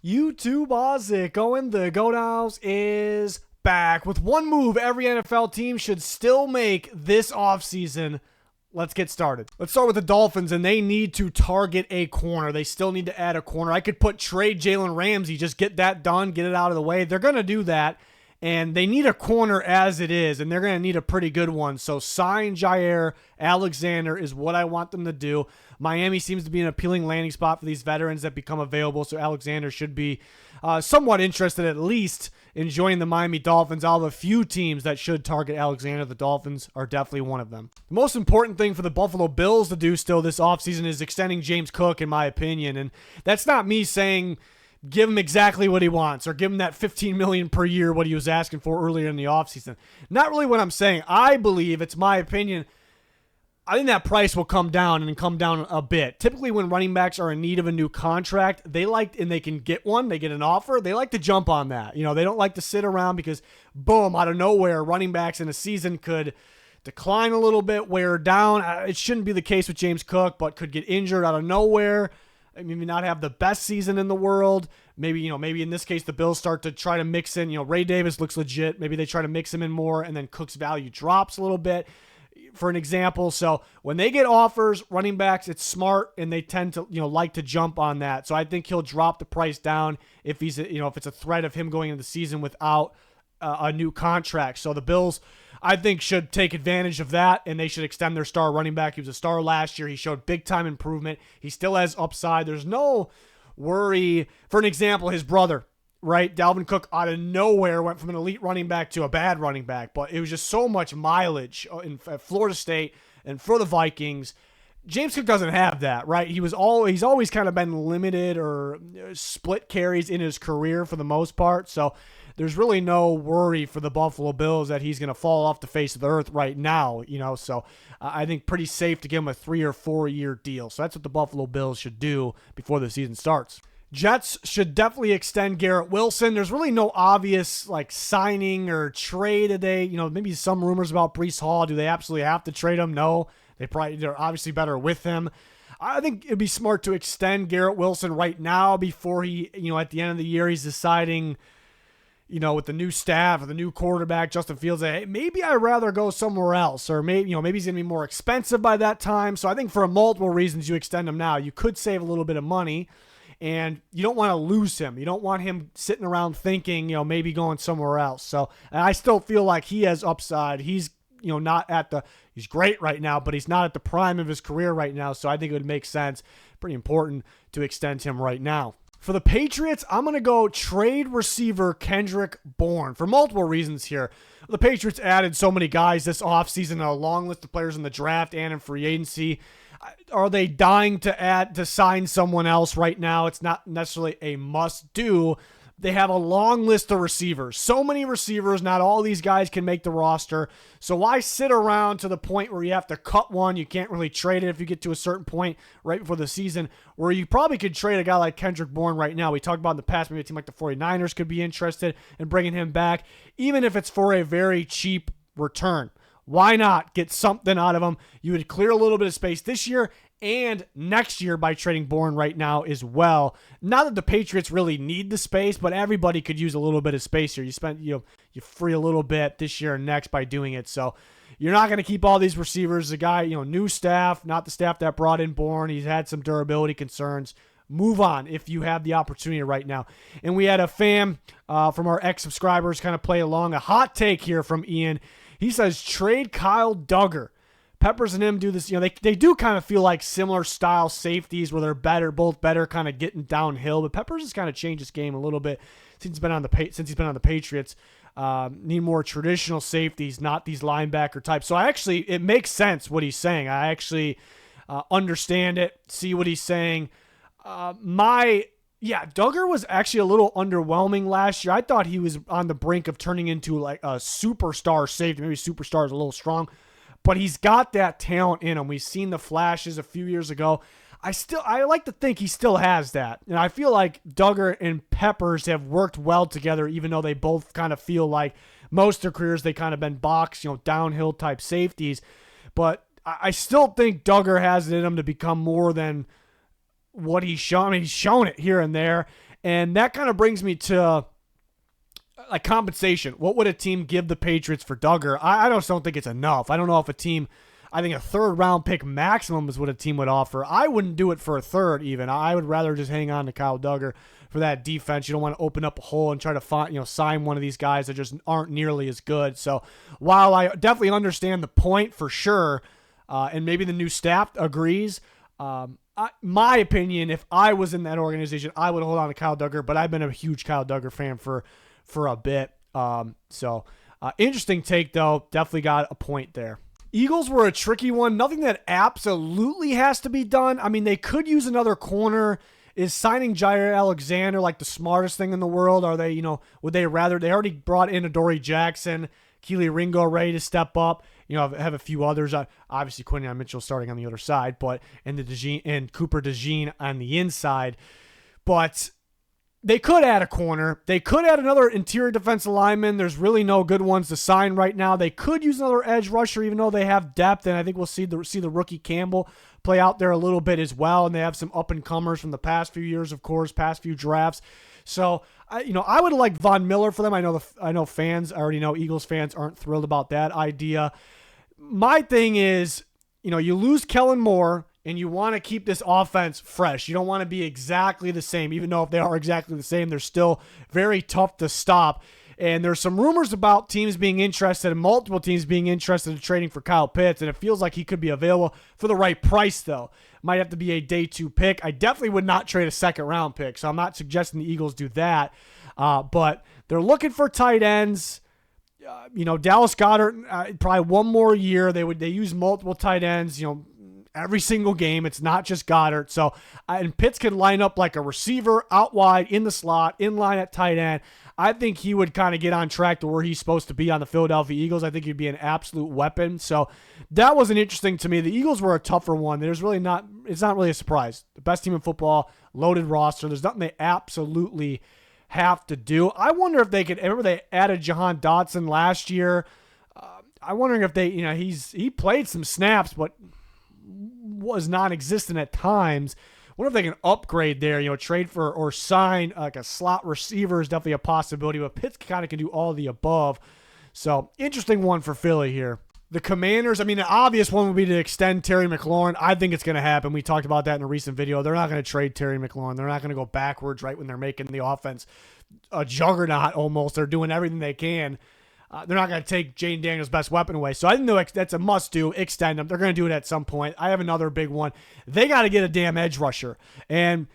YouTube Ozic going the Go Downs is back with one move every NFL team should still make this offseason. Let's get started. Let's start with the Dolphins, and they need to target a corner. They still need to add a corner. I could trade Jalen Ramsey, just get that done, get it out of the way. They're going to do that, and they need a corner as it is, and they're going to need a pretty good one. So sign Jair Alexander is what I want them to do. Miami seems to be an appealing landing spot for these veterans that become available, so Alexander should be somewhat interested at least in joining the Miami Dolphins. I'll have a few teams that should target Alexander. The Dolphins are definitely one of them. The most important thing for the Buffalo Bills to do still this offseason is extending James Cook, in my opinion, and that's not me saying give him exactly what he wants or give him that $15 million per year, what he was asking for earlier in the offseason. Not really what I'm saying. I believe, it's my opinion, I think that price will come down and come down a bit. Typically when running backs are in need of a new contract, and they can get one, they get an offer, they like to jump on that. They don't like to sit around because, boom, out of nowhere, running backs in a season could decline a little bit, wear down. It shouldn't be the case with James Cook, but could get injured out of nowhere. Maybe not have the best season in the world. Maybe in this case, the Bills start to try to mix in, Ray Davis looks legit. Maybe they try to mix him in more, and then Cook's value drops a little bit, for an example. So when they get offers, running backs, it's smart, and they tend to, like to jump on that. So I think he'll drop the price down if he's, if it's a threat of him going into the season without a new contract. So the Bills, I think, should take advantage of that, and they should extend their star running back. He was a star last year. He showed big-time improvement. He still has upside. There's no worry. For an example, his brother, right? Dalvin Cook out of nowhere went from an elite running back to a bad running back, but it was just so much mileage at Florida State and for the Vikings. James Cook doesn't have that, right? He's always kind of been limited or split carries in his career for the most part, so there's really no worry for the Buffalo Bills that he's going to fall off the face of the earth right now, so I think pretty safe to give him a 3 or 4 year deal. So that's what the Buffalo Bills should do before the season starts. Jets should definitely extend Garrett Wilson. There's really no obvious signing or trade today. Maybe some rumors about Breece Hall. Do they absolutely have to trade him? No. They're obviously better with him. I think it'd be smart to extend Garrett Wilson right now before he, at the end of the year, he's deciding, with the new staff or the new quarterback, Justin Fields, hey, maybe I'd rather go somewhere else, or maybe he's going to be more expensive by that time. So I think for multiple reasons you extend him now. You could save a little bit of money, and you don't want to lose him. You don't want him sitting around thinking, maybe going somewhere else. So, and I still feel like he has upside. He's, he's great right now, but he's not at the prime of his career right now. So I think it would make sense, pretty important, to extend him right now. For the Patriots, I'm going to go trade receiver Kendrick Bourne for multiple reasons here. The Patriots added so many guys this offseason, a long list of players in the draft and in free agency. Are they dying to sign someone else right now? It's not necessarily a must-do. They have a long list of receivers. So many receivers, not all these guys can make the roster. So why sit around to the point where you have to cut one? You can't really trade it if you get to a certain point right before the season, where you probably could trade a guy like Kendrick Bourne right now. We talked about in the past, maybe a team like the 49ers could be interested in bringing him back, even if it's for a very cheap return. Why not get something out of him? You would clear a little bit of space this year and next year by trading Bourne right now as well. Not that the Patriots really need the space, but everybody could use a little bit of space here. You free a little bit this year and next by doing it. So you're not going to keep all these receivers. The guy, new staff, not the staff that brought in Bourne. He's had some durability concerns. Move on if you have the opportunity right now. And we had a fan from our ex-subscribers kind of play along. A hot take here from Ian. He says, trade Kyle Duggar. Peppers and him do this, they do kind of feel like similar style safeties where they're both better kind of getting downhill. But Peppers has kind of changed his game a little bit since he's been on the Patriots. Need more traditional safeties, not these linebacker types. So it makes sense what he's saying. I actually understand it, see what he's saying. Duggar was actually a little underwhelming last year. I thought he was on the brink of turning into like a superstar safety. Maybe superstar is a little strong, but he's got that talent in him. We've seen the flashes a few years ago. I like to think he still has that. And I feel like Duggar and Peppers have worked well together, even though they both kind of feel like most of their careers they kind of been box, downhill type safeties. But I still think Duggar has it in him to become more than what he's shown. I mean, he's shown it here and there. And that kind of brings me to like compensation. What would a team give the Patriots for Duggar? I just don't think it's enough. I don't know if a team, I think a third round pick maximum is what a team would offer. I wouldn't do it for a third even. I would rather just hang on to Kyle Duggar for that defense. You don't want to open up a hole and try to find, sign one of these guys that just aren't nearly as good. So while I definitely understand the point for sure, and maybe the new staff agrees, my opinion, if I was in that organization, I would hold on to Kyle Duggar, but I've been a huge Kyle Duggar fan for a bit. Interesting take, though. Definitely got a point there. Eagles were a tricky one. Nothing that absolutely has to be done. I mean, they could use another corner. Is signing Jair Alexander like the smartest thing in the world? Are they, would they rather? They already brought in Adoree Jackson, Keely Ringo ready to step up. Have a few others. Obviously, Quinton Mitchell starting on the other side, but and Cooper DeJean on the inside. But they could add a corner. They could add another interior defensive lineman. There's really no good ones to sign right now. They could use another edge rusher, even though they have depth, and I think we'll see the rookie Campbell play out there a little bit as well. And they have some up and comers from the past few years, of course, past few drafts. So I would like Von Miller for them. I know fans. I already know Eagles fans aren't thrilled about that idea. My thing is, you lose Kellen Moore. And you want to keep this offense fresh. You don't want to be exactly the same. Even though if they are exactly the same, they're still very tough to stop. And there's some rumors about teams being interested, and multiple teams being interested in trading for Kyle Pitts. And it feels like he could be available for the right price, though. Might have to be a day 2 pick. I definitely would not trade a second round pick. So I'm not suggesting the Eagles do that. But they're looking for tight ends. Dallas Goedert, probably one more year. They use multiple tight ends, every single game. It's not just Goddard. So, and Pitts could line up like a receiver, out wide, in the slot, in line at tight end. I think he would kind of get on track to where he's supposed to be on the Philadelphia Eagles. I think he'd be an absolute weapon. So that wasn't interesting to me. The Eagles were a tougher one. It's not really a surprise. The best team in football, loaded roster. There's nothing they absolutely have to do. I wonder if they could, remember they added Jahan Dotson last year. I'm wondering if they, he played some snaps, but was non-existent at times. Wonder if they can upgrade there, trade for or sign like a slot receiver is definitely a possibility, but Pitts kind of can do all the above. So interesting one for Philly here. The Commanders, the obvious one would be to extend Terry McLaurin. I think it's going to happen. We talked about that in a recent video. They're not going to trade Terry McLaurin. They're not going to go backwards right when they're making the offense a juggernaut almost. They're doing everything they can. They're not going to take Jaden Daniels' best weapon away. So I think that's a must-do. Extend them. They're going to do it at some point. I have another big one. They got to get a damn edge rusher. And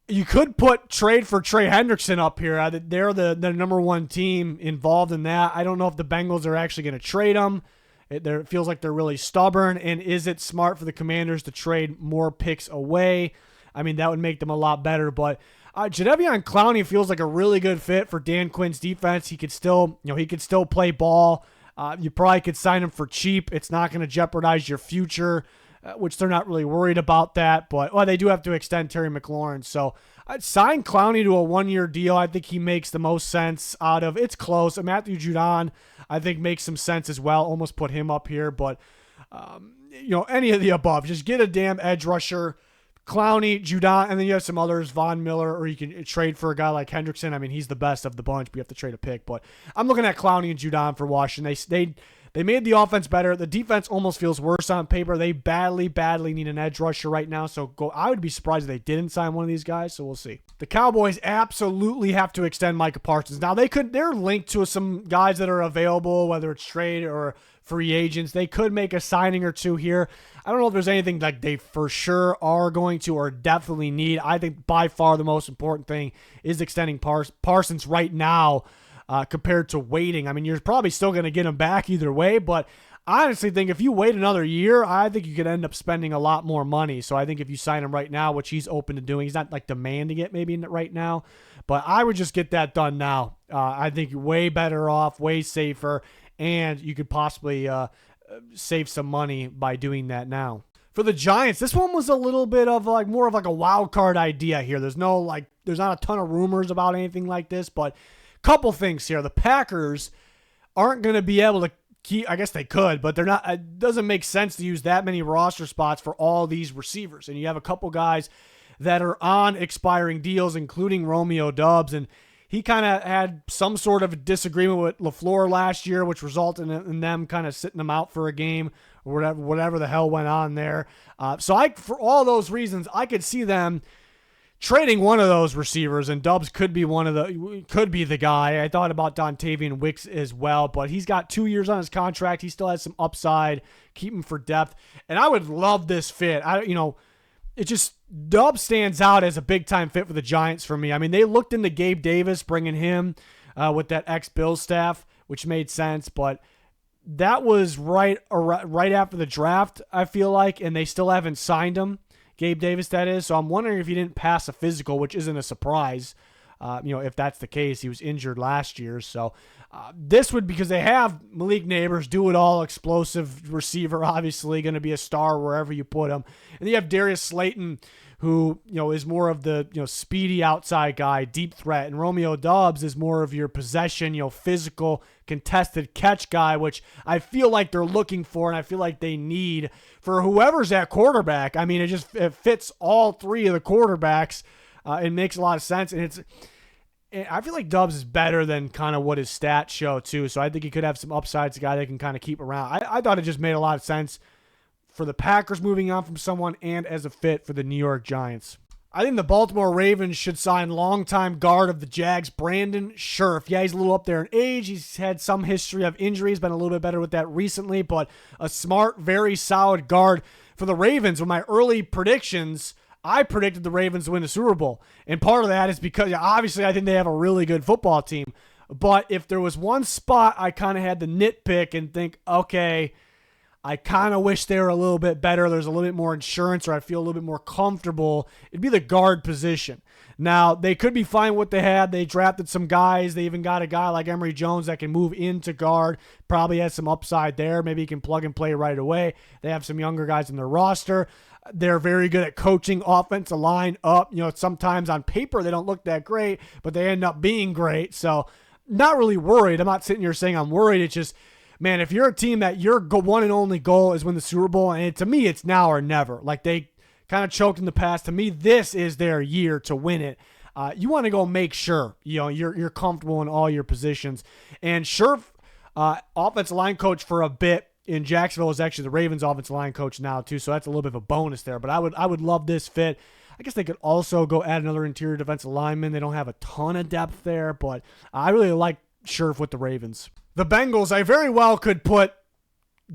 you could trade for Trey Hendrickson up here. They're the number one team involved in that. I don't know if the Bengals are actually going to trade him. It feels like they're really stubborn. And is it smart for the Commanders to trade more picks away? That would make them a lot better. But Jadeveon Clowney feels like a really good fit for Dan Quinn's defense. He could still play ball. You probably could sign him for cheap. It's not going to jeopardize your future, which they're not really worried about that. But they do have to extend Terry McLaurin. So I'd sign Clowney to a 1-year deal. I think he makes the most sense out of it's close. Matthew Judon, I think, makes some sense as well. Almost put him up here, but any of the above. Just get a damn edge rusher. Clowney, Judon, and then you have some others, Von Miller, or you can trade for a guy like Hendrickson. He's the best of the bunch, but you have to trade a pick. But I'm looking at Clowney and Judon for Washington. They made the offense better. The defense almost feels worse on paper. They badly need an edge rusher right now. So I would be surprised if they didn't sign one of these guys. So we'll see. The Cowboys absolutely have to extend Micah Parsons. Now they're linked to some guys that are available, whether it's trade or free agents. They could make a signing or two here. I don't know if there's anything like they for sure are going to or definitely need. I think by far the most important thing is extending Parsons right now compared to waiting. You're probably still going to get him back either way, but I honestly think if you wait another year, I think you could end up spending a lot more money. So I think if you sign him right now, which he's open to doing, he's not like demanding it maybe right now, but I would just get that done now. I think you're way better off, way safer, and you could possibly save some money by doing that now. For the Giants, this one was a little bit of more of a wild card idea here. There's not a ton of rumors about anything like this, but couple things here. The Packers aren't going to be able to keep, I guess they could, but they're not. It doesn't make sense to use that many roster spots for all these receivers. And you have a couple guys that are on expiring deals, including Romeo Doubs. And he kind of had some sort of a disagreement with LaFleur last year, which resulted in them kind of sitting him out for a game or whatever the hell went on there. For all those reasons, I could see them trading one of those receivers, and Doubs could be the guy. I thought about Dontavian Wicks as well, but he's got 2 years on his contract. He still has some upside. Keep him for depth, and I would love this fit. Doubs stands out as a big-time fit for the Giants for me. I mean, they looked into Gabe Davis, bringing him with that ex-Bills staff, which made sense, but that was right after the draft, I feel like, and they still haven't signed him. Gabe Davis, that is. So I'm wondering if he didn't pass a physical, which isn't a surprise. If that's the case, he was injured last year. So this would, because they have Malik Neighbors, do-it-all, explosive receiver, obviously going to be a star wherever you put him. And you have Darius Slayton, who is more of the speedy outside guy, deep threat, and Romeo Doubs is more of your possession, physical, contested catch guy, which I feel like they're looking for, and I feel like they need for whoever's at quarterback. I mean, it fits all three of the quarterbacks. It makes a lot of sense, and I feel like Doubs is better than kind of what his stats show too. So I think he could have some upsides, a guy they can kind of keep around. I thought it just made a lot of sense for the Packers moving on from someone and as a fit for the New York Giants. I think the Baltimore Ravens should sign longtime guard of the Jags, Brandon Scherff. Yeah, he's a little up there in age. He's had some history of injuries, been a little bit better with that recently, but a smart, very solid guard for the Ravens. With my early predictions, I predicted the Ravens to win the Super Bowl. And part of that is because, obviously, I think they have a really good football team. But if there was one spot I kind of had to nitpick and think, okay, I kind of wish they were a little bit better, there's a little bit more insurance, or I feel a little bit more comfortable, it'd be the guard position. Now, they could be fine with what they had. They drafted some guys. They even got a guy like Emory Jones that can move into guard, probably has some upside there. Maybe he can plug and play right away. They have some younger guys in their roster. They're very good at coaching offensive line up. Sometimes on paper they don't look that great, but they end up being great. So not really worried. I'm not sitting here saying I'm worried. It's just, man, if you're a team that your one and only goal is win the Super Bowl, and to me it's now or never. Like, they kind of choked in the past. To me, this is their year to win it. You want to go make sure you're comfortable in all your positions. And Scherff, offensive line coach for a bit in Jacksonville, is actually the Ravens offensive line coach now too. So that's a little bit of a bonus there. But I would love this fit. I guess they could also go add another interior defensive lineman. They don't have a ton of depth there, but I really like Scherff with the Ravens. The Bengals, I very well could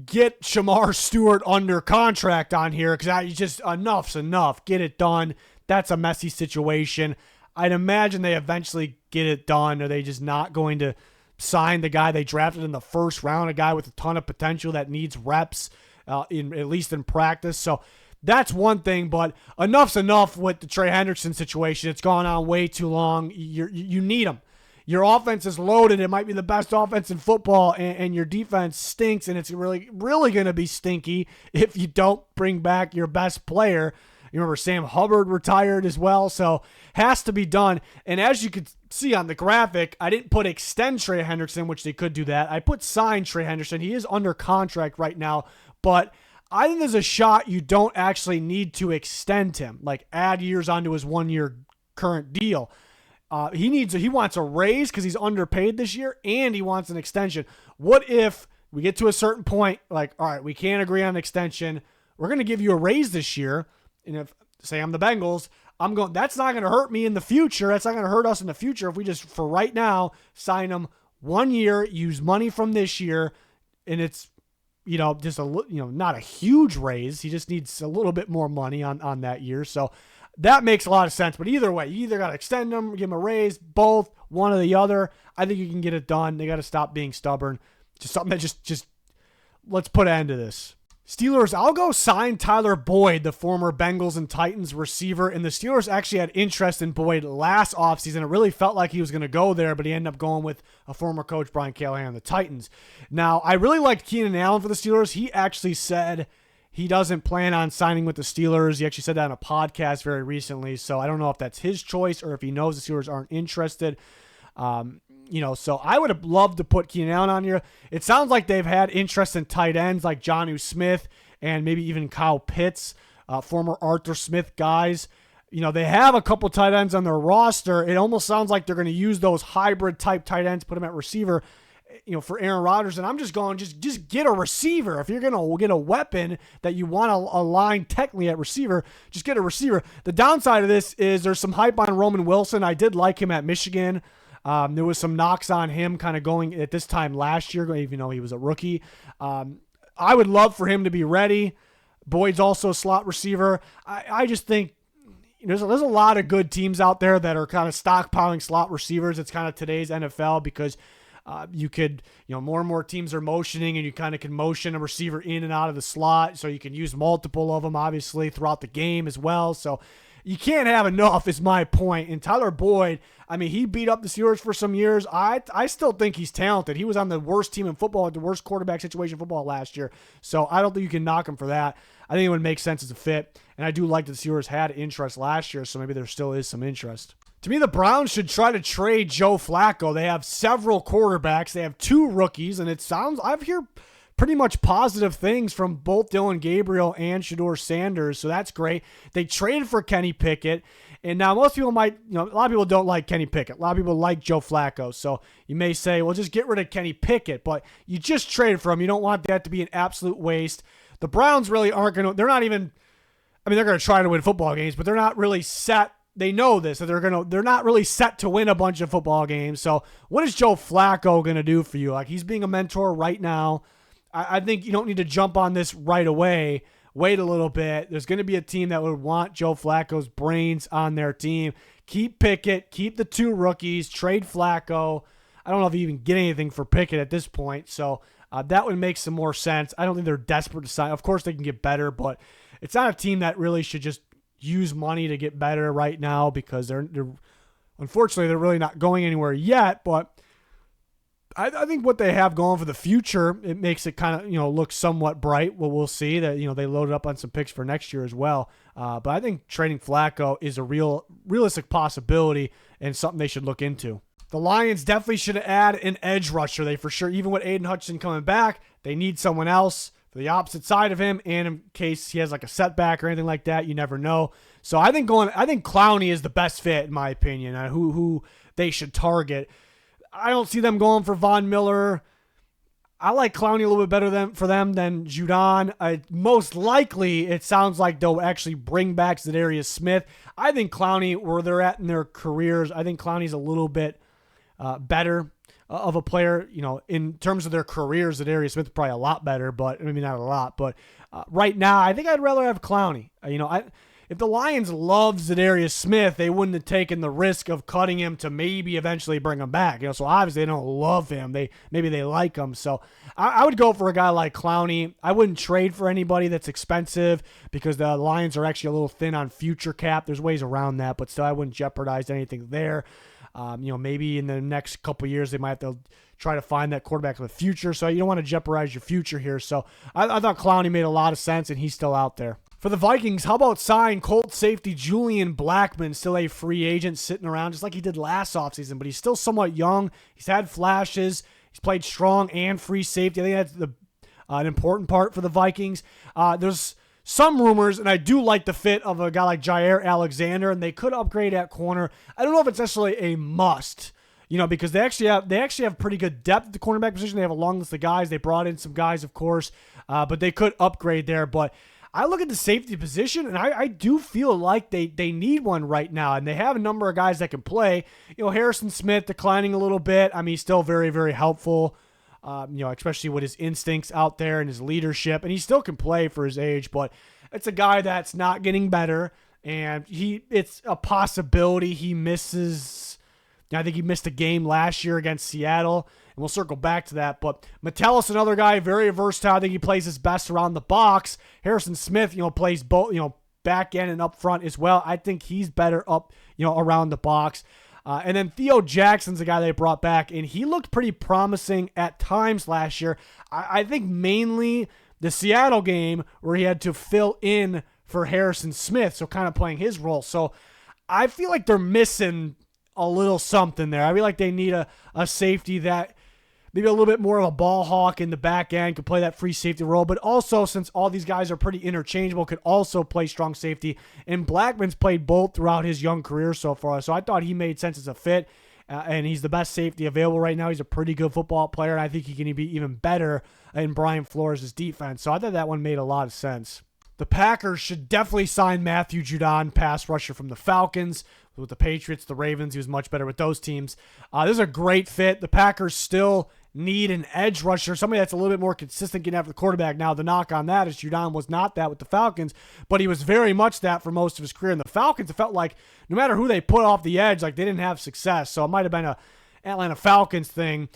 get Shamar Stewart under contract on here, because just enough's enough. Get it done. That's a messy situation. I'd imagine they eventually get it done. Are they just not going to sign the guy they drafted in the first round, a guy with a ton of potential that needs reps, at least in practice? So that's one thing, but enough's enough with the Trey Hendrickson situation. It's gone on way too long. You need him. Your offense is loaded. It might be the best offense in football, and your defense stinks, and it's really, really going to be stinky if you don't bring back your best player. You remember Sam Hubbard retired as well, so has to be done. And as you can see on the graphic, I didn't put extend Trey Hendrickson, which they could do that. I put sign Trey Hendrickson. He is under contract right now, but I think there's a shot you don't actually need to extend him, like add years onto his 1-year current deal. He wants a raise because he's underpaid this year, and he wants an extension. What if we get to a certain point, like, all right, we can't agree on an extension. We're going to give you a raise this year. And if, say I'm the Bengals, that's not going to hurt me in the future. That's not going to hurt us in the future if we just, for right now, sign him 1 year, use money from this year, and it's, just not a huge raise. He just needs a little bit more money on that year. So that makes a lot of sense. But either way, you either got to extend him, give him a raise, both, one or the other. I think you can get it done. They got to stop being stubborn. Just something that just let's put an end to this. Steelers, I'll go sign Tyler Boyd, the former Bengals and Titans receiver. And the Steelers actually had interest in Boyd last offseason. It really felt like he was going to go there, but he ended up going with a former coach, Brian Callahan, the Titans. Now, I really liked Keenan Allen for the Steelers. He actually said he doesn't plan on signing with the Steelers. He actually said that on a podcast very recently. So I don't know if that's his choice or if he knows the Steelers aren't interested. So I would have loved to put Keenan Allen on here. It sounds like they've had interest in tight ends like Jonnu Smith and maybe even Kyle Pitts, former Arthur Smith guys. They have a couple tight ends on their roster. It almost sounds like they're going to use those hybrid type tight ends, put them at receiver, for Aaron Rodgers. And I'm just going, just get a receiver. If you're going to get a weapon that you want to align technically at receiver, just get a receiver. The downside of this is there's some hype on Roman Wilson. I did like him at Michigan. There was some knocks on him kind of going at this time last year, even though he was a rookie. I would love for him to be ready. Boyd's also a slot receiver. I just think there's a lot of good teams out there that are kind of stockpiling slot receivers. It's kind of today's NFL because you could, more and more teams are motioning, and you kind of can motion a receiver in and out of the slot, so you can use multiple of them, obviously, throughout the game as well. So you can't have enough is my point. And Tyler Boyd, he beat up the Steelers for some years. I still think he's talented. He was on the worst team in football, the worst quarterback situation in football last year. So I don't think you can knock him for that. I think it would make sense as a fit. And I do like that the Steelers had interest last year, so maybe there still is some interest. To me, the Browns should try to trade Joe Flacco. They have several quarterbacks. They have 2 rookies, and I've heard pretty much positive things from both Dylan Gabriel and Shedeur Sanders, so that's great. They traded for Kenny Pickett, and now most people might, a lot of people don't like Kenny Pickett. A lot of people like Joe Flacco, so you may say, well, just get rid of Kenny Pickett, but you just traded for him. You don't want that to be an absolute waste. The Browns really aren't going to, they're not even, they're going to try to win football games, but they're not really set. They know this, that they're not really set to win a bunch of football games. So what is Joe Flacco going to do for you? Like, he's being a mentor right now. I think you don't need to jump on this right away. Wait a little bit. There's going to be a team that would want Joe Flacco's brains on their team. Keep Pickett. Keep the 2 rookies. Trade Flacco. I don't know if you even get anything for Pickett at this point. So that would make some more sense. I don't think they're desperate to sign. Of course, they can get better, but it's not a team that really should just use money to get better right now, because they're unfortunately they're really not going anywhere yet. But I think what they have going for the future, it makes it kind of look somewhat bright. Well, we'll see that they loaded up on some picks for next year as well. But I think trading Flacco is a realistic possibility and something they should look into. The Lions definitely should add an edge rusher. They for sure, even with Aiden Hutchinson coming back, they need someone else for the opposite side of him, and in case he has like a setback or anything like that, you never know. So I think Clowney is the best fit in my opinion. Who they should target. I don't see them going for Von Miller. I like Clowney a little bit better for them than Judon. Most likely, it sounds like they'll actually bring back Zadarius Smith. I think Clowney, where they're at in their careers, I think Clowney's a little bit better of a player. In terms of their careers, Zadarius Smith is probably a lot better, but maybe not a lot. But right now, I think I'd rather have Clowney. If the Lions loved Zadarius Smith, they wouldn't have taken the risk of cutting him to maybe eventually bring him back. So obviously they don't love him. Maybe they like him. So I would go for a guy like Clowney. I wouldn't trade for anybody that's expensive, because the Lions are actually a little thin on future cap. There's ways around that, but still I wouldn't jeopardize anything there. Maybe in the next couple of years they might have to try to find that quarterback of the future. So you don't want to jeopardize your future here. So I thought Clowney made a lot of sense, and he's still out there. For the Vikings, how about sign Colts safety Julian Blackmon, still a free agent sitting around just like he did last offseason, but he's still somewhat young. He's had flashes. He's played strong and free safety. I think that's an important part for the Vikings. There's some rumors, and I do like the fit of a guy like Jair Alexander, and they could upgrade at corner. I don't know if it's necessarily a must, because they actually have pretty good depth at the cornerback position. They have a long list of guys. They brought in some guys, of course, but they could upgrade there. But I look at the safety position, and I do feel like they need one right now, and they have a number of guys that can play. Harrison Smith declining a little bit. He's still very, very helpful, especially with his instincts out there and his leadership, and he still can play for his age, but it's a guy that's not getting better, and it's a possibility he misses. I think he missed a game last year against Seattle, and we'll circle back to that. But Metellus, another guy, very versatile. I think he plays his best around the box. Harrison Smith, plays both, back end and up front as well. I think he's better up, around the box. And then Theo Jackson's the guy they brought back, and he looked pretty promising at times last year. I think mainly the Seattle game where he had to fill in for Harrison Smith, so kind of playing his role. So I feel like they're missing a little something there. I feel like they need a safety that maybe a little bit more of a ball hawk in the back end, could play that free safety role, but also, since all these guys are pretty interchangeable, could also play strong safety. And Blackman's played both throughout his young career so far, so I thought he made sense as a fit. And he's the best safety available right now. He's a pretty good football player, and I think he can be even better in Brian Flores' defense. So I thought that one made a lot of sense. The Packers should definitely sign Matthew Judon, pass rusher from the Falcons. With the Patriots, the Ravens, he was much better with those teams. This is a great fit. The Packers still need an edge rusher, somebody that's a little bit more consistent getting after the quarterback. Now, the knock on that is Judon was not that with the Falcons, but he was very much that for most of his career. And the Falcons, it felt like no matter who they put off the edge, like they didn't have success. So it might have been a Atlanta Falcons thing.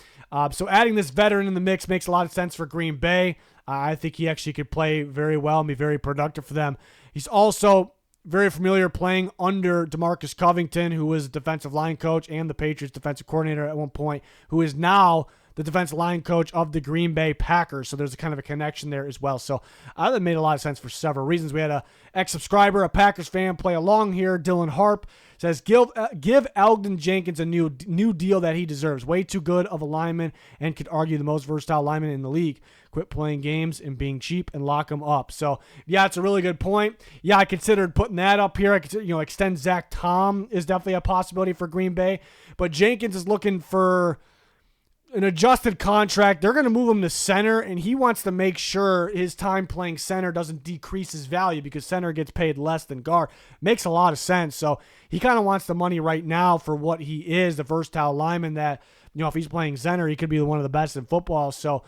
So adding this veteran in the mix makes a lot of sense for Green Bay. I think he actually could play very well and be very productive for them. He's also very familiar playing under DeMarcus Covington, who was defensive line coach and the Patriots defensive coordinator at one point, who is now the defensive line coach of the Green Bay Packers. So there's a kind of a connection there as well. So that made a lot of sense for several reasons. We had a ex-subscriber, a Packers fan, play along here. Dylan Harp says, give Elgton Jenkins a new deal that he deserves. Way too good of a lineman and could argue the most versatile lineman in the league. Quit playing games and being cheap and lock him up. So, yeah, it's a really good point. Yeah, I considered putting that up here. I could, extend Zach Tom is definitely a possibility for Green Bay. But Jenkins is looking for an adjusted contract. They're going to move him to center, and he wants to make sure his time playing center doesn't decrease his value because center gets paid less than guard. Makes a lot of sense. So he kind of wants the money right now for what he is, the versatile lineman that, if he's playing center, he could be one of the best in football. So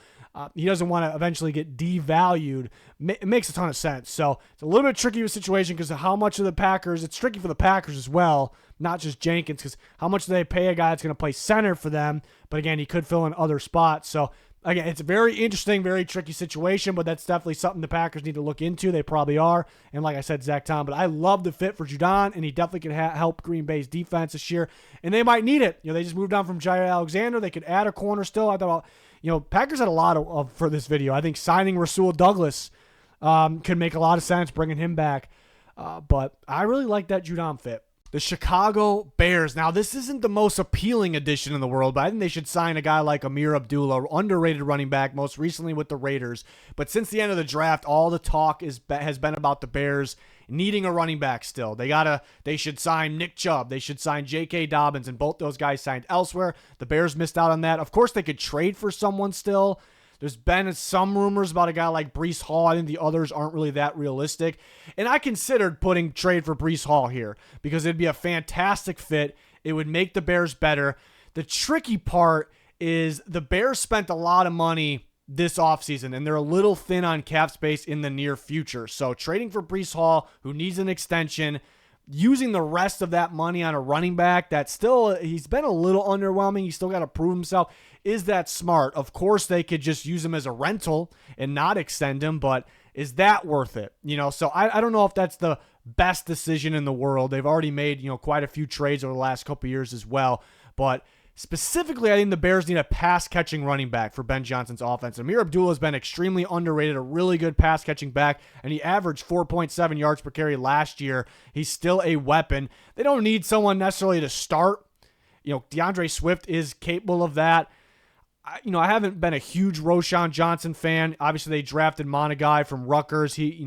he doesn't want to eventually get devalued. It makes a ton of sense. So it's a little bit tricky of a situation because of how much of the Packers, it's tricky for the Packers as well, not just Jenkins, because how much do they pay a guy that's going to play center for them? But again, he could fill in other spots. So again, it's a very interesting, very tricky situation, but that's definitely something the Packers need to look into. They probably are. And like I said, Zach Tom, but I love the fit for Judon, and he definitely can help Green Bay's defense this year. And they might need it. They just moved on from Jair Alexander. They could add a corner still. I thought, Packers had a lot of for this video. I think signing Rasul Douglas could make a lot of sense, bringing him back. But I really like that Judon fit. The Chicago Bears. Now, this isn't the most appealing addition in the world, but I think they should sign a guy like Amir Abdullah, underrated running back, most recently with the Raiders. But since the end of the draft, all the talk has been about the Bears needing a running back still. They should sign Nick Chubb. They should sign J.K. Dobbins, and both those guys signed elsewhere. The Bears missed out on that. Of course, they could trade for someone still. There's been some rumors about a guy like Breece Hall. I think the others aren't really that realistic. And I considered putting trade for Breece Hall here because it'd be a fantastic fit. It would make the Bears better. The tricky part is the Bears spent a lot of money this offseason, and they're a little thin on cap space in the near future. So trading for Breece Hall, who needs an extension, using the rest of that money on a running back that still, he's been a little underwhelming. He's still got to prove himself. Is that smart? Of course, they could just use him as a rental and not extend him, but is that worth it? So I don't know if that's the best decision in the world. They've already made, quite a few trades over the last couple of years as well. But specifically, I think the Bears need a pass-catching running back for Ben Johnson's offense. Amir Abdullah has been extremely underrated, a really good pass-catching back, and he averaged 4.7 yards per carry last year. He's still a weapon. They don't need someone necessarily to start. DeAndre Swift is capable of that. I haven't been a huge Roschon Johnson fan. Obviously, they drafted Monagai from Rutgers. He,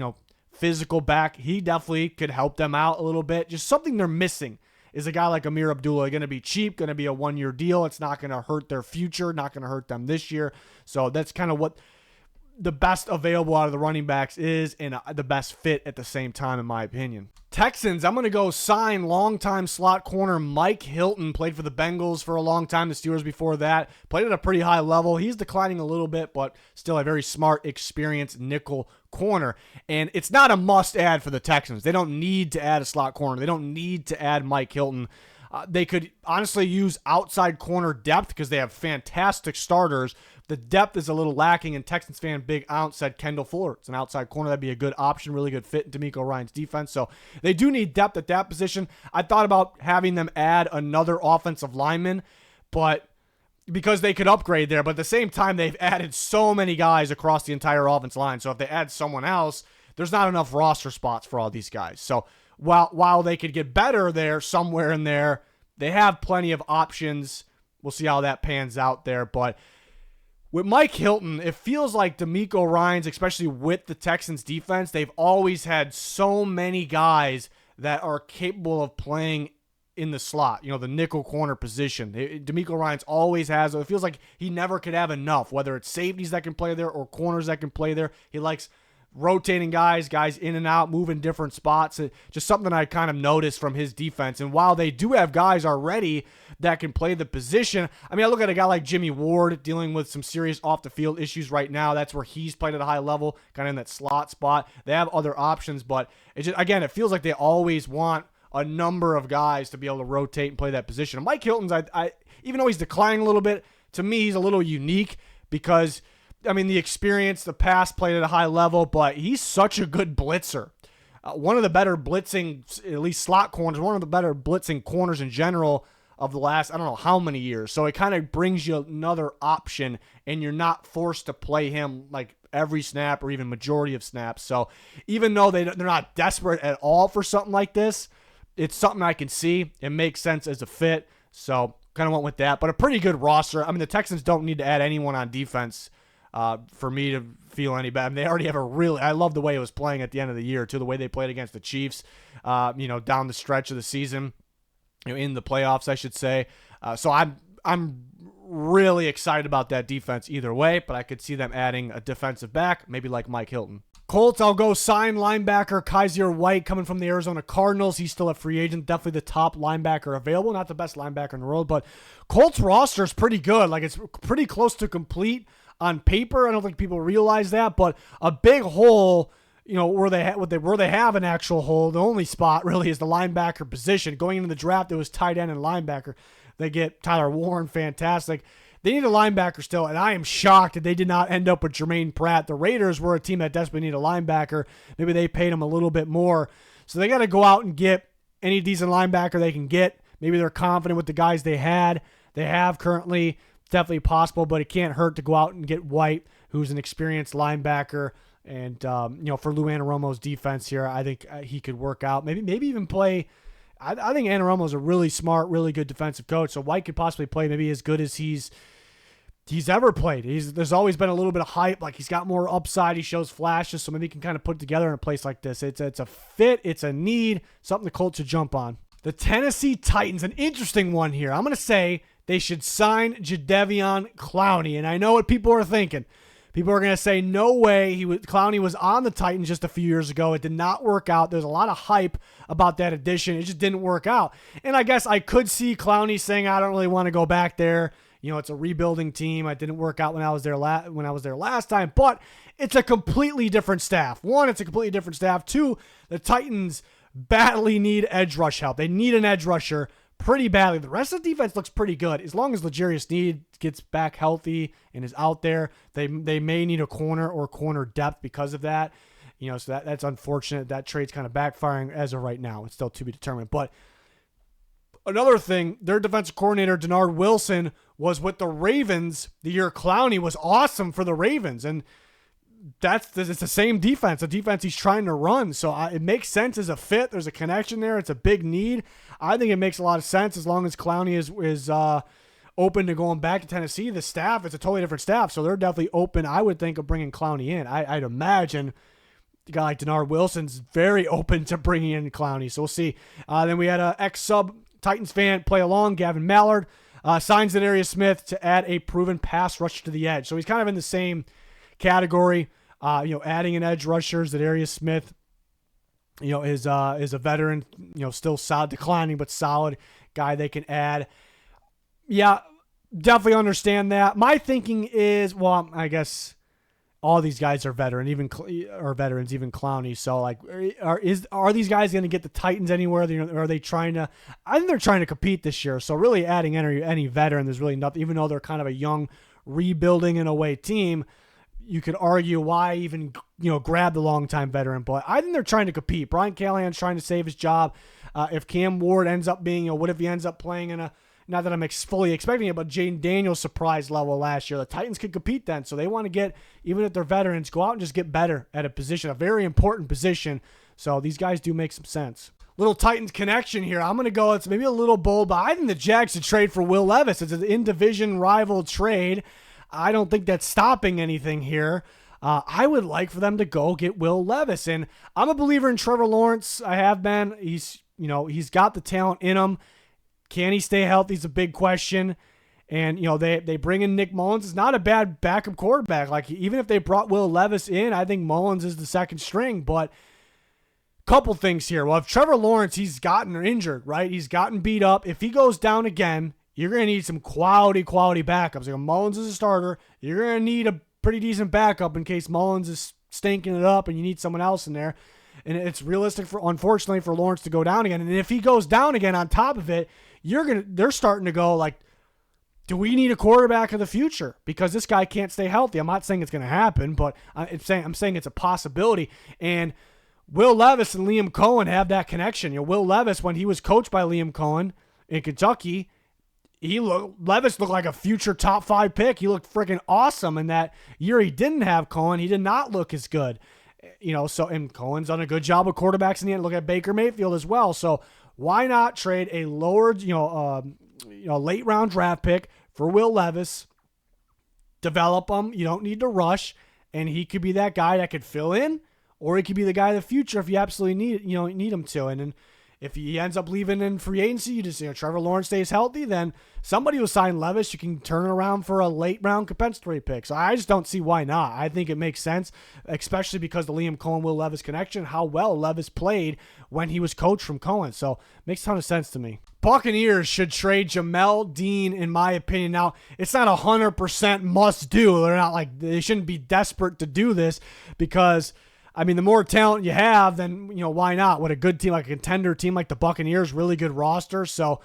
physical back. He definitely could help them out a little bit. Just something they're missing is a guy like Amir Abdullah. Going to be cheap, going to be a one-year deal. It's not going to hurt their future, not going to hurt them this year. So that's kind of what the best available out of the running backs is, and the best fit at the same time, in my opinion. Texans, I'm going to go sign longtime slot corner Mike Hilton. Played for the Bengals for a long time, the Steelers before that. Played at a pretty high level. He's declining a little bit, but still a very smart, experienced nickel corner. And it's not a must-add for the Texans. They don't need to add a slot corner. They don't need to add Mike Hilton. They could honestly use outside corner depth because they have fantastic starters. The depth is a little lacking, and Texans fan Big Out said Kendall Fuller. It's an outside corner. That'd be a good option, really good fit in D'Amico Ryan's defense. So they do need depth at that position. I thought about having them add another offensive lineman, but because they could upgrade there. But at the same time, they've added so many guys across the entire offense line. So if they add someone else, there's not enough roster spots for all these guys. So while they could get better there, somewhere in there, they have plenty of options. We'll see how that pans out there. But With Mike Hilton, it feels like DeMeco Ryans, especially with the Texans defense, they've always had so many guys that are capable of playing in the slot, the nickel corner position. DeMeco Ryans always has. It feels like he never could have enough, whether it's safeties that can play there or corners that can play there. He likes rotating guys in and out, moving different spots. Just something I kind of noticed from his defense. And while they do have guys already that can play the position, I look at a guy like Jimmy Ward dealing with some serious off-the-field issues right now. That's where he's played at a high level, kind of in that slot spot. They have other options, but it feels like they always want a number of guys to be able to rotate and play that position. And Mike Hilton's, even though he's declining a little bit, to me he's a little unique because, the experience, the past played at a high level, but he's such a good blitzer. One of the better blitzing, at least slot corners, one of the better blitzing corners in general of the last, I don't know how many years. So it kind of brings you another option, and you're not forced to play him like every snap or even majority of snaps. So even though they're not desperate at all for something like this, it's something I can see. It makes sense as a fit. So kind of went with that. But a pretty good roster. The Texans don't need to add anyone on defense for me to feel any bad. They already have I love the way it was playing at the end of the year, too, the way they played against the Chiefs, down the stretch of the season, in the playoffs, I should say. So I'm really excited about that defense either way, but I could see them adding a defensive back, maybe like Mike Hilton. Colts, I'll go sign linebacker Kaiser White coming from the Arizona Cardinals. He's still a free agent, definitely the top linebacker available. Not the best linebacker in the world, but Colts roster is pretty good. It's pretty close to complete on paper. I don't think people realize that, but a big hole, where they have an actual hole, the only spot really is the linebacker position. Going into the draft, it was tight end and linebacker. They get Tyler Warren, fantastic. They need a linebacker still, and I am shocked that they did not end up with Jermaine Pratt. The Raiders were a team that desperately needed a linebacker. Maybe they paid him a little bit more. So they got to go out and get any decent linebacker they can get. Maybe they're confident with the guys they have currently. Definitely possible, but it can't hurt to go out and get White, who's an experienced linebacker. And, for Lou Anarumo's defense here, I think he could work out. Maybe even play. I think Anarumo's a really smart, really good defensive coach. So White could possibly play maybe as good as he's ever played. There's always been a little bit of hype. Like, he's got more upside. He shows flashes. So maybe he can kind of put it together in a place like this. It's a fit. It's a need. Something the Colts should jump on. The Tennessee Titans, an interesting one here. I'm going to say they should sign Jadeveon Clowney. And I know what people are thinking. People are going to say, no way. Clowney was on the Titans just a few years ago. It did not work out. There's a lot of hype about that addition. It just didn't work out. And I guess I could see Clowney saying, I don't really want to go back there. It's a rebuilding team. It didn't work out when I was there last time. But it's a completely different staff. One, it's a completely different staff. Two, the Titans badly need edge rush help. They need an edge rusher pretty badly. The rest of the defense looks pretty good. As long as L'Jarius Sneed gets back healthy and is out there, they may need a corner or corner depth because of that. So that's unfortunate. That trade's kind of backfiring as of right now. It's still to be determined. But another thing, their defensive coordinator, Denard Wilson, was with the Ravens the year Clowney was awesome for the Ravens. And it's the same defense, a defense he's trying to run. So it makes sense as a fit. There's a connection there. It's a big need. I think it makes a lot of sense as long as Clowney is open to going back to Tennessee. The staff, it's a totally different staff, so they're definitely open, I would think, of bringing Clowney in. I'd imagine a guy like Denard Wilson's very open to bringing in Clowney, so we'll see. Then we had an ex-sub Titans fan play along, Gavin Mallard, signs Zadarius Smith to add a proven pass rusher to the edge. So he's kind of in the same category, adding an edge rusher. Zadarius Smith, is a veteran, still solid, declining, but solid guy they can add. Yeah, definitely understand that. My thinking is, well, I guess all these guys are veterans, even Clowney. So, like, are these guys going to get the Titans anywhere? Are they trying to? I think they're trying to compete this year. So, really adding any veteran, there's really nothing. Even though they're kind of a young, rebuilding in a way team, you could argue why even grab the longtime veteran. But I think they're trying to compete. Brian Callahan's trying to save his job. If Cam Ward ends up being, what if he ends up playing in a, not that I'm fully expecting it, but Jaden Daniels surprise level last year. The Titans could compete then. So they want to get, even if they're veterans, go out and just get better at a position, a very important position. So these guys do make some sense. Little Titans connection here. I'm going to go, it's maybe a little bold, but I think the Jags should trade for Will Levis. It's an in-division rival trade. I don't think that's stopping anything here. I would like for them to go get Will Levis. And I'm a believer in Trevor Lawrence. I have been. He's got the talent in him. Can he stay healthy is a big question. And, they bring in Nick Mullins. It's not a bad backup quarterback. Like, even if they brought Will Levis in, I think Mullins is the second string. But couple things here. Well, if Trevor Lawrence, he's gotten injured, right? He's gotten beat up. If he goes down again, you're going to need some quality backups. Like, Mullins is a starter. You're going to need a pretty decent backup in case Mullins is stinking it up and you need someone else in there. And it's realistic, unfortunately, for Lawrence to go down again. And if he goes down again on top of it, they're starting to go like, do we need a quarterback of the future? Because this guy can't stay healthy. I'm not saying it's going to happen, but I'm saying it's a possibility. And Will Levis and Liam Cohen have that connection. Will Levis, when he was coached by Liam Cohen in Kentucky, Levis looked like a future top 5 pick. He looked freaking awesome. In that year he didn't have Cohen, he did not look as good. And Cohen's done a good job with quarterbacks in the end. Look at Baker Mayfield as well. So why not trade a lowered, late round draft pick for Will Levis? Develop him. You don't need to rush, and he could be that guy that could fill in, or he could be the guy of the future if you absolutely need him to. And then if he ends up leaving in free agency, Trevor Lawrence stays healthy, then somebody will sign Levis. You can turn it around for a late round compensatory pick. So I just don't see why not. I think it makes sense, especially because the Liam Cohen Will Levis connection, how well Levis played when he was coached from Cohen. So makes a ton of sense to me. Buccaneers should trade Jamel Dean, in my opinion. Now, it's not 100% must do. They shouldn't be desperate to do this because, the more talent you have, then, why not? What a good team, like a contender team like the Buccaneers, really good roster. So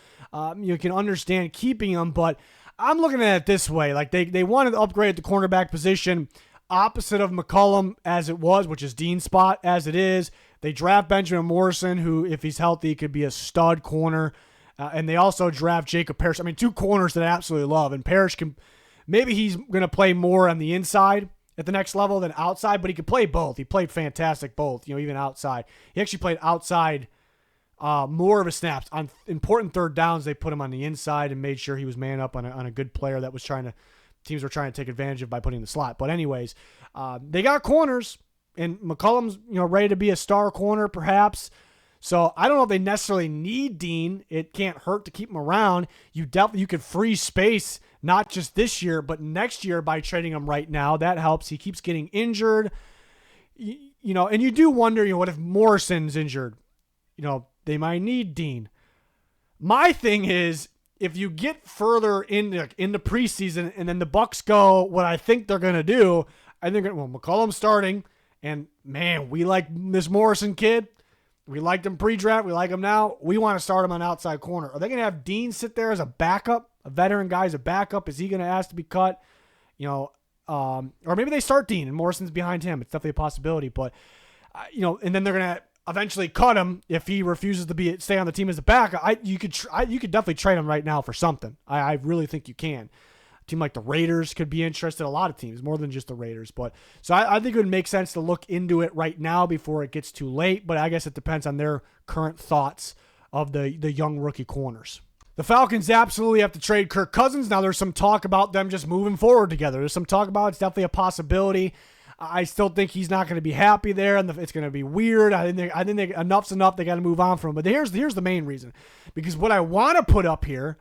you can understand keeping them, but I'm looking at it this way. Like they wanted to upgrade the cornerback position opposite of McCollum as it was, which is Dean's spot as it is. They draft Benjamin Morrison, who, if he's healthy, could be a stud corner. And they also draft Jacob Parrish. Two corners that I absolutely love. And Parrish maybe he's going to play more on the inside at the next level than outside, but he could play both. He played fantastic both, even outside. He actually played outside more of his snaps. On important third downs, they put him on the inside and made sure he was man up on a good player that teams were trying to take advantage of by putting the slot. But anyways, they got corners, and McCollum's ready to be a star corner perhaps. So I don't know if they necessarily need Dean. It can't hurt to keep him around. You could free space, not just this year, but next year by trading him right now. That helps. He keeps getting injured. And you do wonder, what if Morrison's injured? They might need Dean. My thing is, if you get further in the preseason and then the Bucs go what I think they're going to do, I think, McCollum's starting, and man, we like this Morrison kid. We liked him pre-draft. We like him now. We want to start him on outside corner. Are they going to have Dean sit there as a backup, a veteran guy as a backup? Is he going to ask to be cut? Or maybe they start Dean and Morrison's behind him. It's definitely a possibility. But, and then they're going to eventually cut him if he refuses to stay on the team as a backup. You could definitely trade him right now for something. I really think you can. A team like the Raiders could be interested. A lot of teams, more than just the Raiders. But so I think it would make sense to look into it right now before it gets too late. But I guess it depends on their current thoughts of the young rookie corners. The Falcons absolutely have to trade Kirk Cousins. Now there's some talk about them just moving forward together. There's some talk about it's definitely a possibility. I still think he's not going to be happy there, and it's going to be weird. I think enough's enough. They got to move on from him. But here's the main reason, because what I want to put up here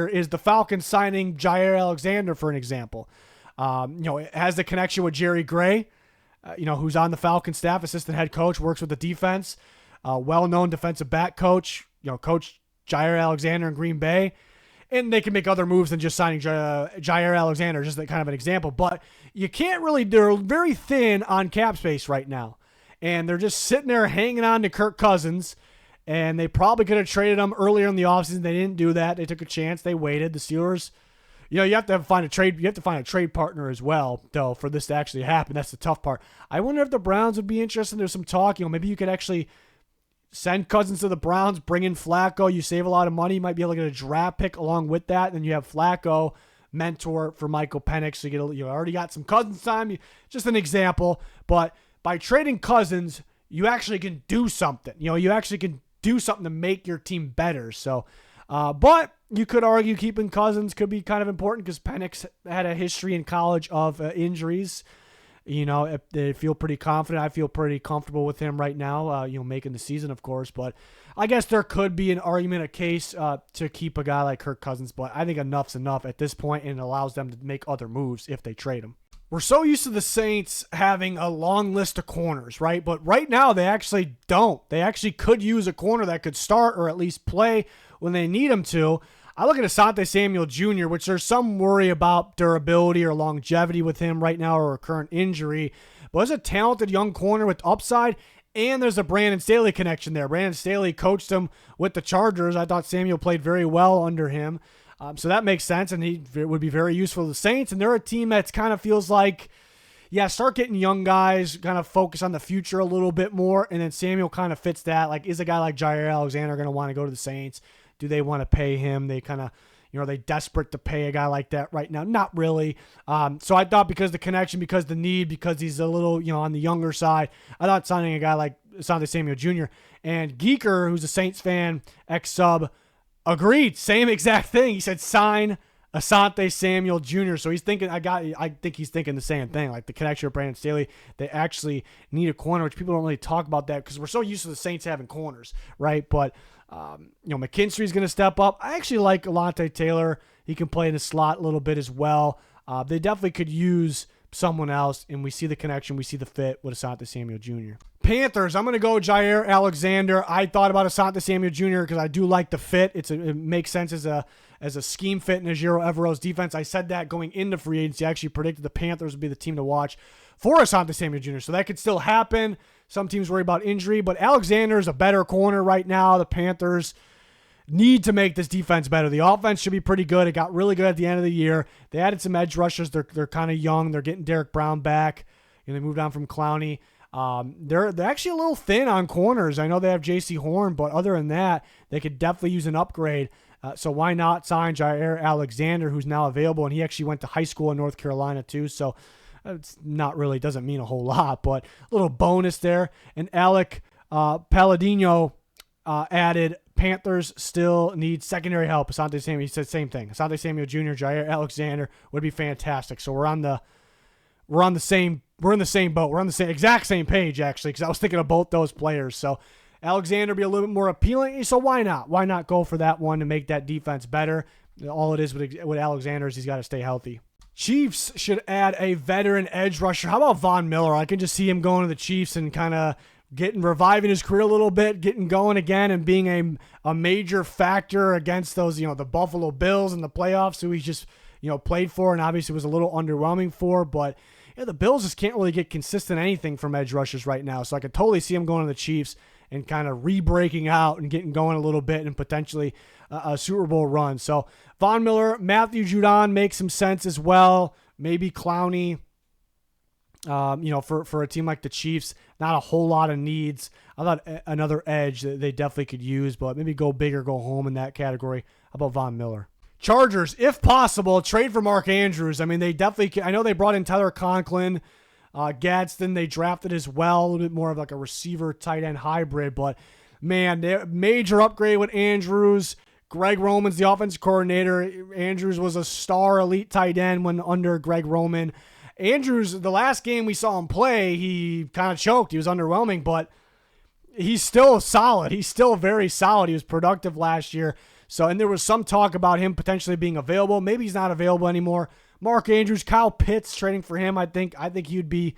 is the Falcons signing Jair Alexander, for an example. It has the connection with Jerry Gray, who's on the Falcons staff, assistant head coach, works with the defense, well-known defensive back coach. Coach Jair Alexander in Green Bay. And they can make other moves than just signing Jair Alexander, just kind of an example. But you can't really, they're very thin on cap space right now. And they're just sitting there hanging on to Kirk Cousins. And they probably could have traded him earlier in the offseason. They didn't do that. They took a chance. They waited. The Steelers, you have to find a trade. You have to find a trade partner as well, though, for this to actually happen. That's the tough part. I wonder if the Browns would be interested. There's some talk. Maybe you could actually send Cousins to the Browns, bring in Flacco. You save a lot of money. You might be able to get a draft pick along with that. Then you have Flacco, mentor for Michael Penix. So you already got some Cousins time. Just an example. But by trading Cousins, you actually can do something. You actually can do something to make your team better. So, but you could argue keeping Cousins could be kind of important because Penix had a history in college of injuries. If they feel pretty confident. I feel pretty comfortable with him right now, making the season, of course. But I guess there could be an argument, a case to keep a guy like Kirk Cousins. But I think enough's enough at this point, and it allows them to make other moves if they trade him. We're so used to the Saints having a long list of corners, right? But right now, they actually don't. They actually could use a corner that could start or at least play when they need him to. I look at Asante Samuel Jr., which there's some worry about durability or longevity with him right now or a current injury. But as a talented young corner with upside, and there's a Brandon Staley connection there. Brandon Staley coached him with the Chargers. I thought Samuel played very well under him. So that makes sense, and he would be very useful to the Saints. And they're a team that kind of feels like, start getting young guys, kind of focus on the future a little bit more, and then Samuel kind of fits that. Like, is a guy like Jair Alexander going to want to go to the Saints? Do they want to pay him? They kind of, are they desperate to pay a guy like that right now? Not really. So I thought because the connection, because the need, because he's a little, on the younger side, I thought signing a guy like Asante Samuel Jr. And Geeker, who's a Saints fan, ex-sub, agreed. Same exact thing. He said sign Asante Samuel Jr. So he's thinking, I think he's thinking the same thing. Like the connection with Brandon Staley, they actually need a corner, which people don't really talk about that because we're so used to the Saints having corners, right? But McKinstry's going to step up. I actually like Alontae Taylor. He can play in the slot a little bit as well. They definitely could use someone else, and we see the connection, we see the fit with Asante Samuel Jr. Panthers, I'm going to go Jair Alexander. I thought about Asante Samuel Jr. because I do like the fit. It makes sense as a scheme fit in Ejiro Evero's defense. I said that going into free agency. I actually predicted the Panthers would be the team to watch for Asante Samuel Jr., so that could still happen. Some teams worry about injury, but Alexander is a better corner right now. The Panthers need to make this defense better. The offense should be pretty good. It got really good at the end of the year. They added some edge rushers. They're kind of young. They're getting Derek Brown back. They moved on from Clowney. They're actually a little thin on corners. I know they have J.C. Horn, but other than that, they could definitely use an upgrade. So why not sign Jair Alexander, who's now available, and he actually went to high school in North Carolina too. So it's not really, doesn't mean a whole lot, but a little bonus there. And Alec Palladino added, Panthers still need secondary help. Asante Samuel, he said same thing. Asante Samuel Jr., Jair Alexander would be fantastic. So we're in the same boat. We're on the exact same page, actually, because I was thinking of both those players. So Alexander be a little bit more appealing. So why not? Why not go for that one to make that defense better? All it is with Alexander is he's got to stay healthy. Chiefs should add a veteran edge rusher. How about Von Miller? I can just see him going to the Chiefs and kind of reviving his career a little bit, getting going again, and being a major factor against those, the Buffalo Bills in the playoffs, who he's just, played for and obviously was a little underwhelming for. But the Bills just can't really get consistent anything from edge rushers right now. So I could totally see him going to the Chiefs and kind of re-breaking out and getting going a little bit and potentially a Super Bowl run. So Von Miller, Matthew Judon makes some sense as well. Maybe Clowney. For a team like the Chiefs, not a whole lot of needs. I thought another edge that they definitely could use, but maybe go big or go home in that category. How about Von Miller? Chargers, if possible, trade for Mark Andrews. I mean, they definitely, I know they brought in Tyler Conklin, Gadsden, they drafted as well, a little bit more of like a receiver tight end hybrid, but man, major upgrade with Andrews. Greg Roman's the offensive coordinator. Andrews was a star elite tight end when under Greg Roman. Andrews, the last game we saw him play, he kind of choked. He was underwhelming, but he's still solid. He's still very solid. He was productive last year. So, and there was some talk about him potentially being available. Maybe he's not available anymore. Mark Andrews, Kyle Pitts trading for him. I think he'd be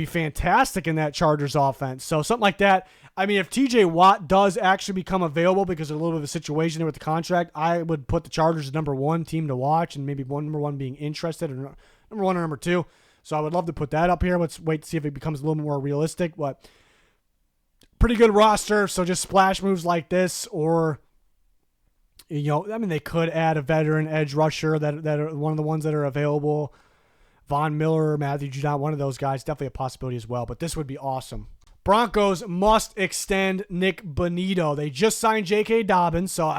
fantastic in that Chargers offense. So something like that. I mean, if TJ Watt does actually become available because of a little bit of a situation there with the contract, I would put the Chargers as number one team to watch, and maybe number one being interested, or number one or number two. So I would love to put that up here. Let's wait to see if it becomes a little more realistic. But pretty good roster. So just splash moves like this, or they could add a veteran edge rusher that are one of the ones that are available. Von Miller, Matthew Judon, one of those guys, definitely a possibility as well. But this would be awesome. Broncos must extend Nick Bonito. They just signed J.K. Dobbins, so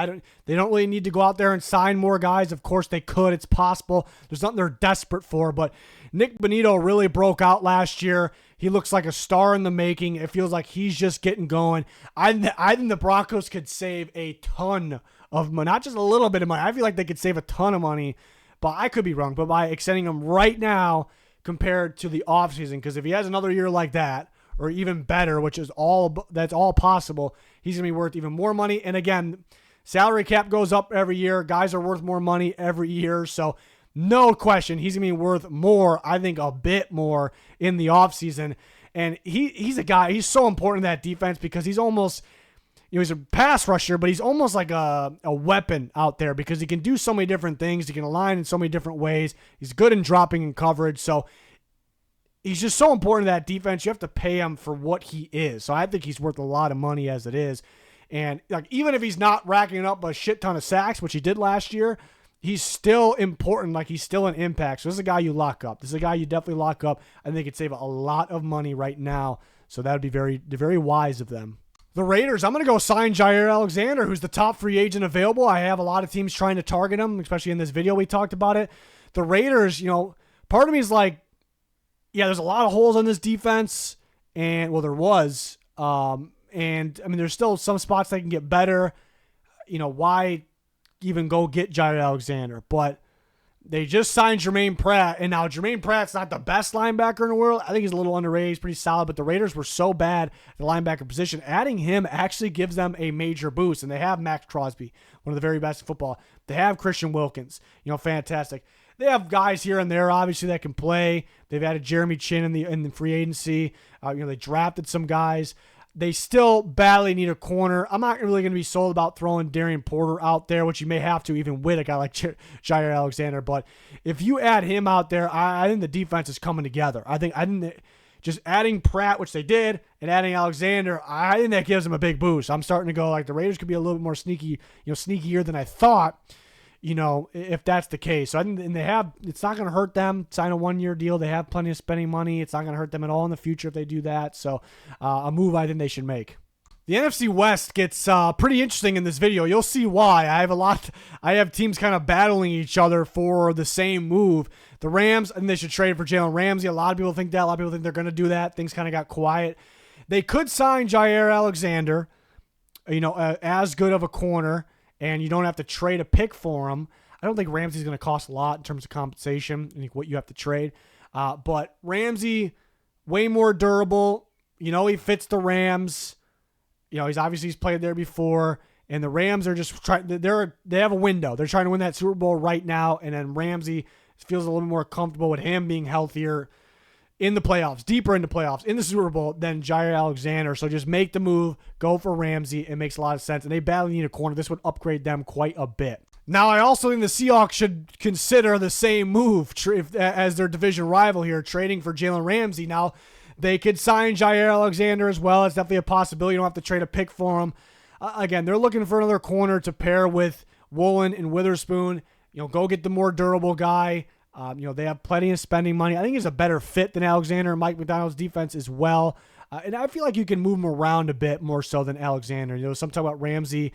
they don't really need to go out there and sign more guys. Of course they could. It's possible. There's nothing they're desperate for, but Nick Bonito really broke out last year. He looks like a star in the making. It feels like he's just getting going. I think the Broncos could save a ton of money, not just a little bit of money. I feel like they could save a ton of money, but I could be wrong. But by extending him right now compared to the offseason, because if he has another year like that, or even better, which is that's all possible, he's going to be worth even more money. And again, salary cap goes up every year. Guys are worth more money every year. So no question, he's going to be worth more, I think a bit more in the offseason. And he's a guy, he's so important in that defense because he's almost, he's a pass rusher, but he's almost like a weapon out there because he can do so many different things. He can align in so many different ways. He's good in dropping and coverage. So he's just so important to that defense. You have to pay him for what he is. So I think he's worth a lot of money as it is. And like even if he's not racking up a shit ton of sacks, which he did last year, he's still important. Like he's still an impact. So this is a guy you lock up. This is a guy you definitely lock up. I think it'd save a lot of money right now. So that would be very wise of them. The Raiders, I'm going to go sign Jair Alexander, who's the top free agent available. I have a lot of teams trying to target him, especially in this video we talked about it. The Raiders, part of me is like, yeah, there's a lot of holes on this defense, and well, there was, and I mean, there's still some spots that can get better. Why even go get Jair Alexander? But they just signed Jermaine Pratt, and now Jermaine Pratt's not the best linebacker in the world. I think he's a little underrated. He's pretty solid, but the Raiders were so bad at the linebacker position. Adding him actually gives them a major boost, and they have Max Crosby, one of the very best in football. They have Christian Wilkins, fantastic. They have guys here and there, obviously, that can play. They've added Jeremy Chin in the free agency. They drafted some guys. They still badly need a corner. I'm not really going to be sold about throwing Darian Porter out there, which you may have to even with a guy like Jair Alexander. But if you add him out there, I think the defense is coming together. I think just adding Pratt, which they did, and adding Alexander, I think that gives them a big boost. I'm starting to go like the Raiders could be a little bit more sneakier than I thought. If that's the case. So I think it's not going to hurt them. Sign a 1-year deal. They have plenty of spending money. It's not going to hurt them at all in the future if they do that. So a move I think they should make. The NFC West gets pretty interesting in this video. You'll see why. I have teams kind of battling each other for the same move. The Rams, I think they should trade for Jalen Ramsey. A lot of people think that. A lot of people think they're going to do that. Things kind of got quiet. They could sign Jair Alexander, as good of a corner, and you don't have to trade a pick for him. I don't think Ramsey's going to cost a lot in terms of compensation. I think what you have to trade. But Ramsey, way more durable. He fits the Rams. He's played there before. And the Rams are just trying. They have a window. They're trying to win that Super Bowl right now. And then Ramsey feels a little more comfortable with him being healthier in the playoffs, deeper into playoffs, in the Super Bowl than Jair Alexander. So just make the move, go for Ramsey. It makes a lot of sense. And they badly need a corner. This would upgrade them quite a bit. Now, I also think the Seahawks should consider the same move as their division rival here, trading for Jalen Ramsey. Now, they could sign Jair Alexander as well. It's definitely a possibility. You don't have to trade a pick for him. Again, they're looking for another corner to pair with Woolen and Witherspoon. Go get the more durable guy. They have plenty of spending money. I think he's a better fit than Alexander and Mike McDonald's defense as well. And I feel like you can move him around a bit more so than Alexander. Some talk about Ramsey,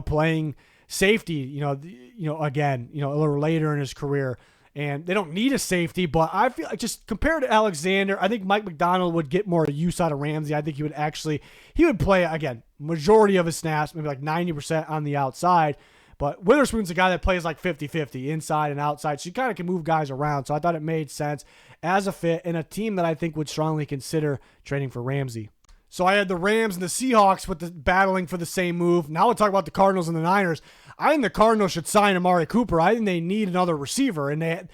playing safety, again, a little later in his career. And they don't need a safety, but I feel like just compared to Alexander, I think Mike McDonald would get more use out of Ramsey. I think he would play, again, majority of his snaps, maybe like 90% on the outside. But Witherspoon's a guy that plays like 50-50, inside and outside. So you kind of can move guys around. So I thought it made sense as a fit and a team that I think would strongly consider trading for Ramsey. So I had the Rams and the Seahawks battling for the same move. Now we'll talk about the Cardinals and the Niners. I think the Cardinals should sign Amari Cooper. I think they need another receiver. And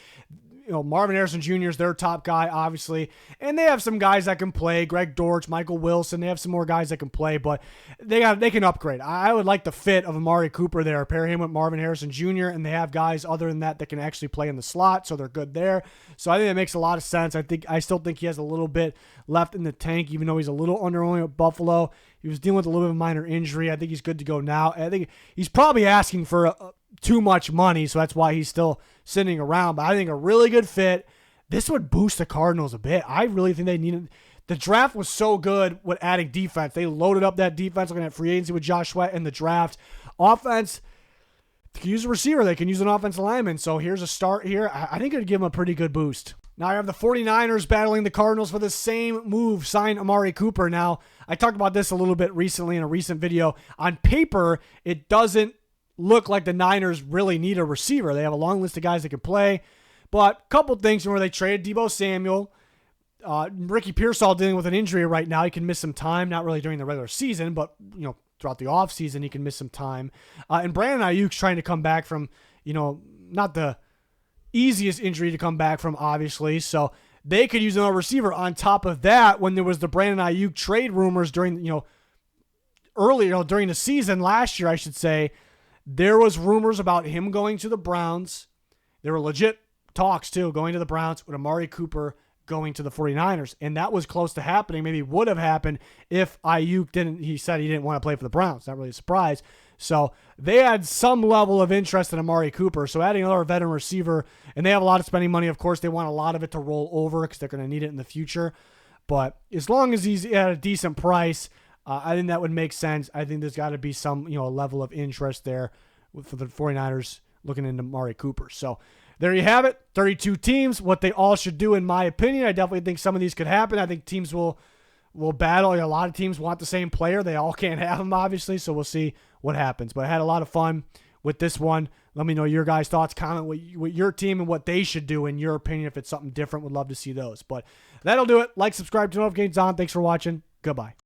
Marvin Harrison Jr. is their top guy, obviously. And they have some guys that can play. Greg Dortch, Michael Wilson. They have some more guys that can play, but they can upgrade. I would like the fit of Amari Cooper there. Pair him with Marvin Harrison Jr., and they have guys other than that can actually play in the slot, so they're good there. So I think that makes a lot of sense. I still think he has a little bit left in the tank, even though he's a little underwhelming at Buffalo. He was dealing with a little bit of a minor injury. I think he's good to go now. I think he's probably asking for too much money, so that's why he's still sitting around. But I think a really good fit. This would boost the Cardinals a bit. I really think they needed. The draft was so good with adding defense. They loaded up that defense, looking at free agency with Josh Sweat in the draft. Offense, they can use a receiver. They can use an offensive lineman. So here's a start here. I think it would give them a pretty good boost. Now I have the 49ers battling the Cardinals for the same move, sign Amari Cooper. Now, I talked about this a little bit recently in a recent video. On paper, it doesn't look like the Niners really need a receiver. They have a long list of guys that can play. But a couple things where they traded Deebo Samuel. Ricky Pearsall dealing with an injury right now. He can miss some time, not really during the regular season, but throughout the offseason, he can miss some time. And Brandon Ayuk's trying to come back from, not the easiest injury to come back from, obviously. So they could use another receiver. On top of that, when there was the Brandon Ayuk trade rumors during, earlier, during the season last year, I should say, there was rumors about him going to the Browns. There were legit talks, too, going to the Browns with Amari Cooper going to the 49ers. And that was close to happening. Maybe would have happened if Ayuk he said he didn't want to play for the Browns. Not really a surprise. So they had some level of interest in Amari Cooper. So adding another veteran receiver, and they have a lot of spending money. Of course, they want a lot of it to roll over because they're going to need it in the future. But as long as he's at a decent price, I think that would make sense. I think there's got to be some, level of interest there for the 49ers looking into Amari Cooper. So there you have it. 32 teams, what they all should do, in my opinion. I definitely think some of these could happen. I think teams will battle. A lot of teams want the same player. They all can't have him, obviously, so we'll see what happens. But I had a lot of fun with this one. Let me know your guys' thoughts. Comment what your team and what they should do, in your opinion. If it's something different, would love to see those. But that'll do it. Like, subscribe, turn notifications on. Thanks for watching. Goodbye.